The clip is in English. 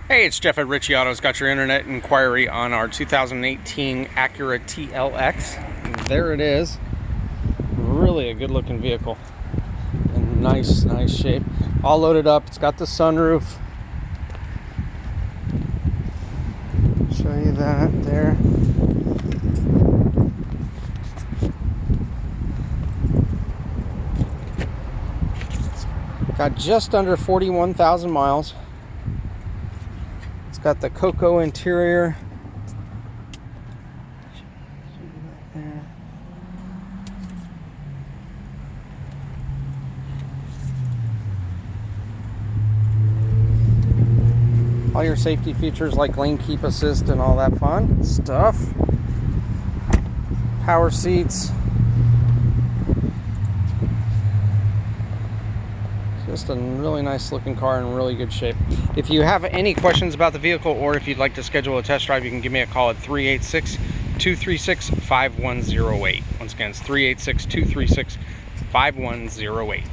Hey, it's Jeff at Richie Autos. Got your internet inquiry on our 2018 Acura TLX. There it is. Really a good looking vehicle. In nice shape. All loaded up. It's got the sunroof. Show you that there. It's got just under 41,000 miles. It's got the cocoa interior. All your safety features like lane keep assist and all that fun stuff. Power seats. Just a really nice looking car in really good shape. If you have any questions about the vehicle or if you'd like to schedule a test drive, you can give me a call at 386-236-5108. Once again, it's 386-236-5108.